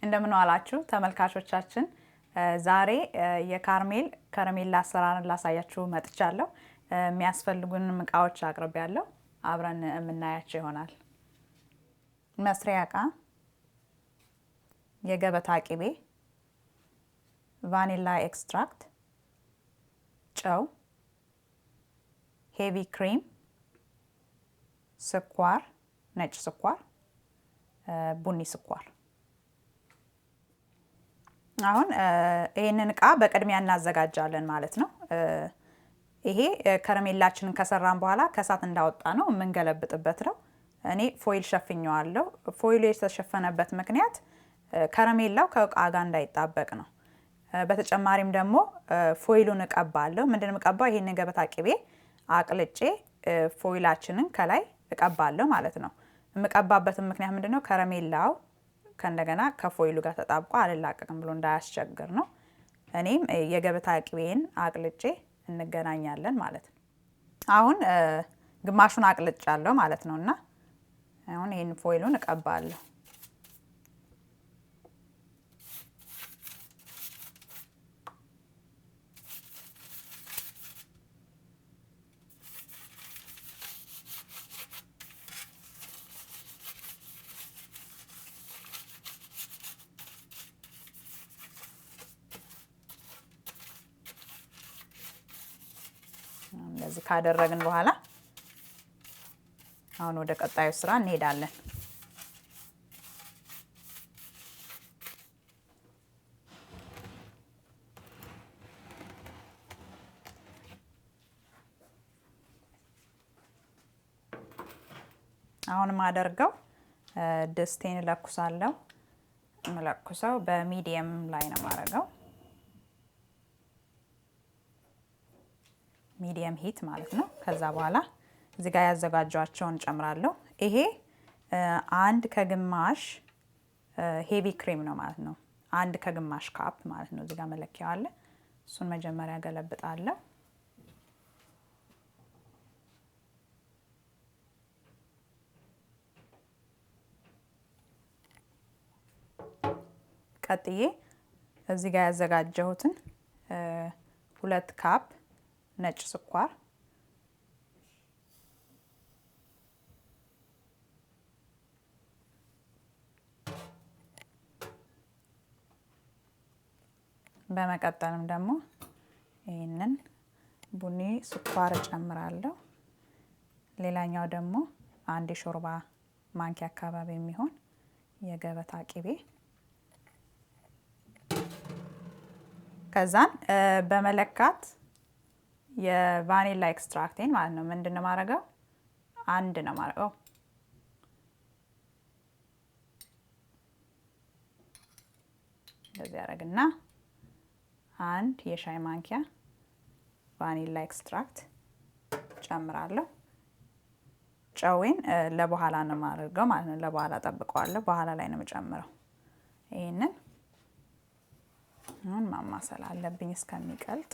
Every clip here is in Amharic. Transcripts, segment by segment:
እንደምን ዋላችሁ ተመልካቾቻችን። ዛሬ የካርሜል ከረሜላ አሰራርን ላሳያችሁ መጥቻለሁ። የሚያስፈልጉን እቃዎች አቅርቤያለሁ። አብረን የምናያቸው ይሆናል። መስሪያ እቃ፣ የገበታ ቅቤ፣ ቫኒላ ኤክስትራክት፣ ጨው፣ ሄቪ ክሪም፣ ስኳር፣ ነጭ ስኳር፣ ቡኒ ስኳር። አሁን ይሄንን እቃ በቅድሚያ እናዘጋጃለን ማለት ነው። ይሄ ከረሜላችንን ከሰራን በኋላ ከሳት እንዳወጣ ነው የምንገለብጥበት ነው። እኔ ፎይል ሸፍኘዋለሁ። ፎይሉ የተሸፈነበት ምክንያት ከረሜላው ከእቃ ጋር እንዳይጣበቅ ነው። በተጨማሪም ደግሞ ፎይሉን እቀባለሁ። ምንድነው የምቀባው? ይሄን ገበታ ቅቤ አቅልጬ ፎይላችንን ከላይ እቀባለሁ ማለት ነው። የምቀባበትም ምክንያት ምንድነው? ከረሜላው ከእንደገና ከፎይሉ ጋር ተጣብቆ አልላቀቅም ብሎ እንዳያስቸግር ነው። እኔም የገበታ ቅቤን አቅልጬ እንገናኛለን ማለት ነው። አሁን ግማሹን አቅልጫለሁ ማለት ነውና አሁን ይሄን ፎይሉን እቀባለሁ። እንደዚህ ካደረግን በኋላ አሁን ወደ ቀጣዩ ስራ እንሄዳለን። አሁን ማደርገው ድስቴን ለኩሳለሁ። መለኩሰው በሚዲየም ላይ ነው ማረገው። ሚዲየም ሂት ማለት ነው። ከዛ በኋላ እዚህ ጋር ያዘጋጇቸውን ጨምራለሁ። ይሄ አንድ ከግማሽ ሄቪ ክሬም ነው ማለት ነው። አንድ ከግማሽ ካፕ ማለት ነው። እዚህ ጋር መለኪያው አለ። እሱን መጀመሪያ ገለብጣለሁ። ቀጥዬ እዚህ ጋር ያዘጋጀሁትን 2 ካፕ ነጭ ስኳር በመቀጠልም ደግሞ ይሄንን ቡኒ ስኳር ጨምራለሁ። ሌላኛው ደግሞ አንድ የሾርባ ማንኪያ አካባቢ የሚሆን የገበታ ቅቤ ከዛን በመለካት የቫኒላ ኤክስትራክቴን ማለት ነው ምንድነው ማረገው? አንድ ነው ማረገው። እንደዚህ ያረግና አንድ የሻይ ማንኪያ ቫኒላ ኤክስትራክት ጨምራለሁ። ጨዌን ለበኋላ ነው ማረገው ማለት ነው። ለበኋላ ጠብቀዋለሁ። በኋላ ላይ ነው የምጨምረው። ይሄንን አሁን ማማሰል አለብኝ እስከሚቀልጥ።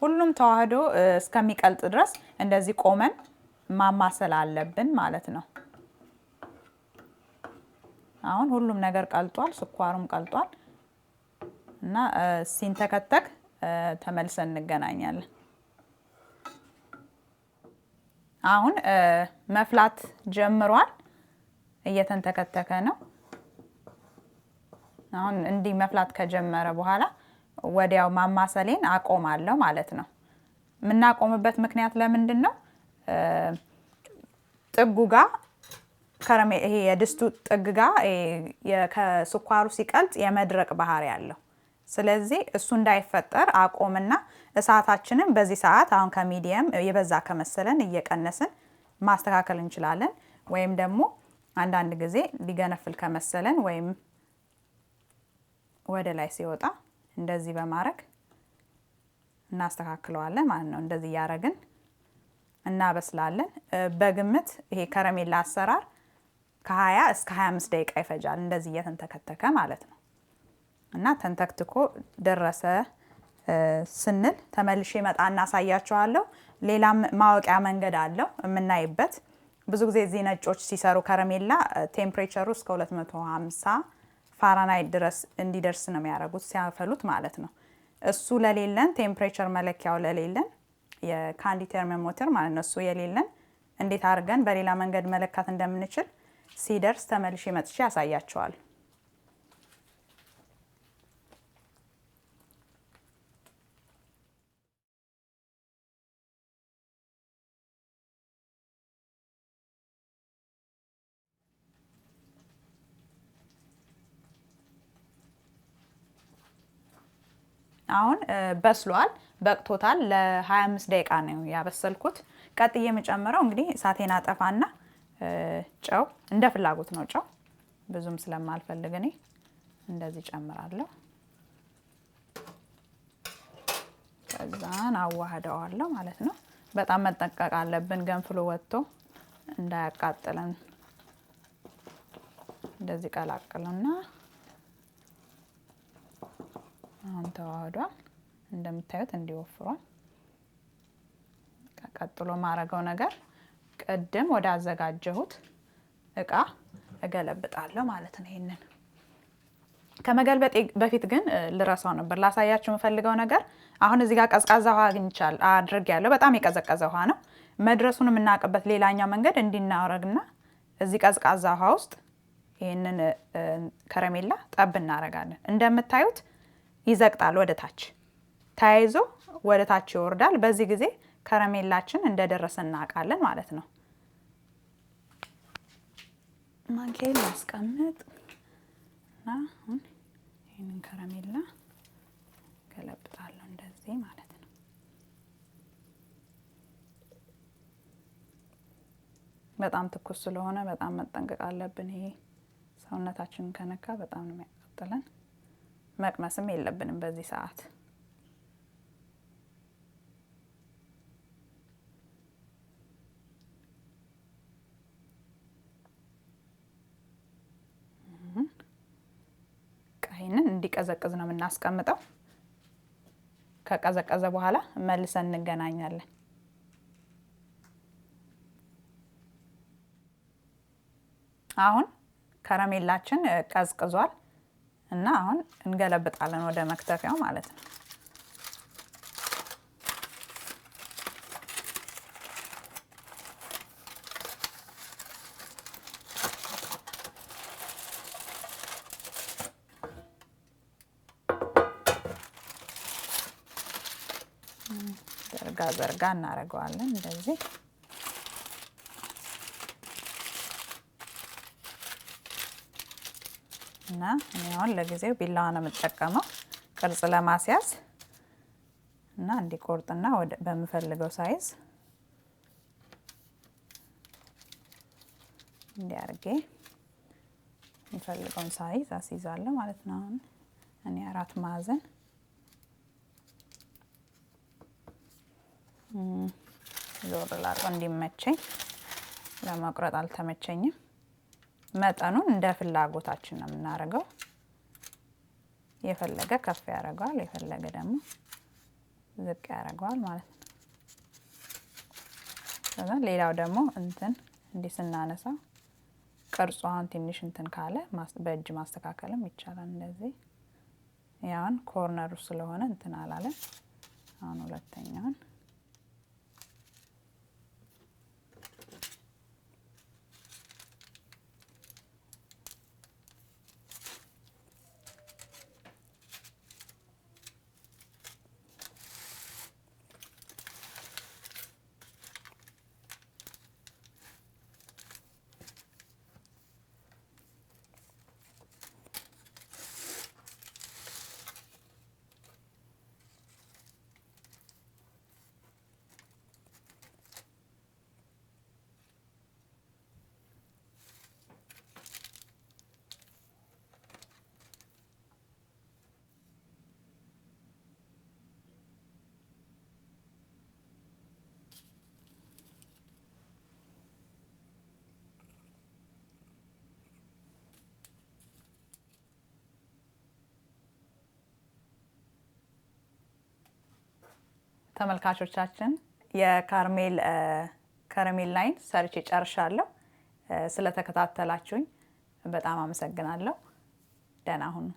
ሁሉም ተዋህዶ እስከሚቀልጥ ድረስ እንደዚህ ቆመን ማማሰል አለብን ማለት ነው። አሁን ሁሉም ነገር ቀልጧል፣ ስኳሩም ቀልጧል እና ሲንተከተክ ተመልሰን እንገናኛለን። አሁን መፍላት ጀምሯል፣ እየተንተከተከ ነው። አሁን እንዲህ መፍላት ከጀመረ በኋላ ወዲያው ማማሰሌን አቆማለሁ ማለት ነው። የምናቆምበት ምክንያት ለምንድን ነው? ጥጉ ጋር ይሄ የድስቱ ጥግ ጋር ከስኳሩ ሲቀልጥ የመድረቅ ባህሪ ያለው። ስለዚህ እሱ እንዳይፈጠር አቆምና እሳታችንን በዚህ ሰዓት አሁን ከሚዲየም የበዛ ከመሰለን እየቀነስን ማስተካከል እንችላለን። ወይም ደግሞ አንዳንድ ጊዜ ሊገነፍል ከመሰለን ወይም ወደ ላይ ሲወጣ እንደዚህ በማድረግ እናስተካክለዋለን ማለት ነው። እንደዚህ ያረግን እናበስላለን። በግምት ይሄ ከረሜላ አሰራር ከ20 እስከ 25 ደቂቃ ይፈጃል። እንደዚህ እየተንተከተከ ማለት ነው። እና ተንተክትኮ ደረሰ ስንል ተመልሼ መጣና አሳያችኋለሁ። ሌላም ማወቂያ መንገድ አለው የምናይበት። ብዙ ጊዜ እዚህ ነጮች ሲሰሩ ከረሜላ ቴምፕሬቸሩ እስከ 250 ፋራናይት ድረስ እንዲደርስ ነው የሚያደርጉት ሲያፈሉት ማለት ነው። እሱ ለሌለን ቴምፕሬቸር መለኪያው ለሌለን የካንዲ ቴርሞሜትር ማለት ነው እሱ የሌለን እንዴት አድርገን በሌላ መንገድ መለካት እንደምንችል ሲደርስ ተመልሼ መጥቼ ያሳያቸዋል። አሁን በስሏል፣ በቅቶታል። ለ25 ደቂቃ ነው ያበሰልኩት። ቀጥዬ የምጨምረው እንግዲህ እሳቴን አጠፋና ጨው እንደ ፍላጎት ነው። ጨው ብዙም ስለማልፈልግ እኔ እንደዚህ ጨምራለሁ። ከዛን አዋህደዋለሁ ማለት ነው። በጣም መጠንቀቅ አለብን ገንፍሎ ወጥቶ እንዳያቃጥለን። እንደዚህ ቀላቅሉና አሁን ተዋህዷል። እንደምታዩት እንዲወፍሯል። ቀጥሎ ማረገው ነገር ቅድም ወደ አዘጋጀሁት እቃ እገለብጣለሁ ማለት ነው። ይሄንን ከመገልበጤ በፊት ግን ልረሳው ነበር ላሳያችሁ የምፈልገው ነገር። አሁን እዚህ ጋር ቀዝቃዛ ውሃ አድርጌያለሁ። በጣም የቀዘቀዘ ውሃ ነው። መድረሱን የምናውቅበት ሌላኛው መንገድ እንዲናረግና እዚህ ቀዝቃዛ ውሃ ውስጥ ይሄንን ከረሜላ ጠብ እናረጋለን። እንደምታዩት ይዘቅጣል፣ ወደ ታች ተያይዞ ወደ ታች ይወርዳል። በዚህ ጊዜ ከረሜላችን እንደደረሰ እናውቃለን ማለት ነው። ማንኪያ ላስቀምጥ እና አሁን ይሄንን ከረሜላ ገለብጣለሁ እንደዚህ ማለት ነው። በጣም ትኩስ ስለሆነ በጣም መጠንቀቅ አለብን። ይሄ ሰውነታችንን ከነካ በጣም ነው የሚያቃጥለን። መቅመስም የለብንም በዚህ ሰዓት። ይሄንን እንዲቀዘቅዝ ነው የምናስቀምጠው። ከቀዘቀዘ በኋላ መልሰን እንገናኛለን። አሁን ከረሜላችን ቀዝቅዟል እና አሁን እንገለብጣለን ወደ መክተፊያው ማለት ነው። ዘርጋ እናደርገዋለን እንደዚህ። እና እኔ አሁን ለጊዜው ቢላዋ ነው የምጠቀመው ቅርጽ ለማስያዝ እና እንዲቆርጥና ወደ በምፈልገው ሳይዝ እንዲያርጌ የምፈልገውን ሳይዝ አስይዛለሁ ማለት ነው። አሁን እኔ 4 ማዕዘን ዞር ላድርገው እንዲመቸኝ። ለመቁረጥ አልተመቸኝም። መጠኑን እንደ ፍላጎታችን ነው የምናደርገው። የፈለገ ከፍ ያደርገዋል፣ የፈለገ ደግሞ ዝቅ ያደርገዋል ማለት ነው። ከዛ ሌላው ደግሞ እንትን እንዲህ ስናነሳው ቅርጿን ትንሽ እንትን ካለ በእጅ ማስተካከልም ይቻላል። እንደዚህ ያውን ኮርነሩ ስለሆነ እንትን አላለ። አሁን ሁለተኛውን ተመልካቾቻችን የካርሜል ከረሜል ላይን ሰርቼ ጨርሻለሁ። ስለተከታተላችሁኝ በጣም አመሰግናለሁ። ደህና ሁኑ።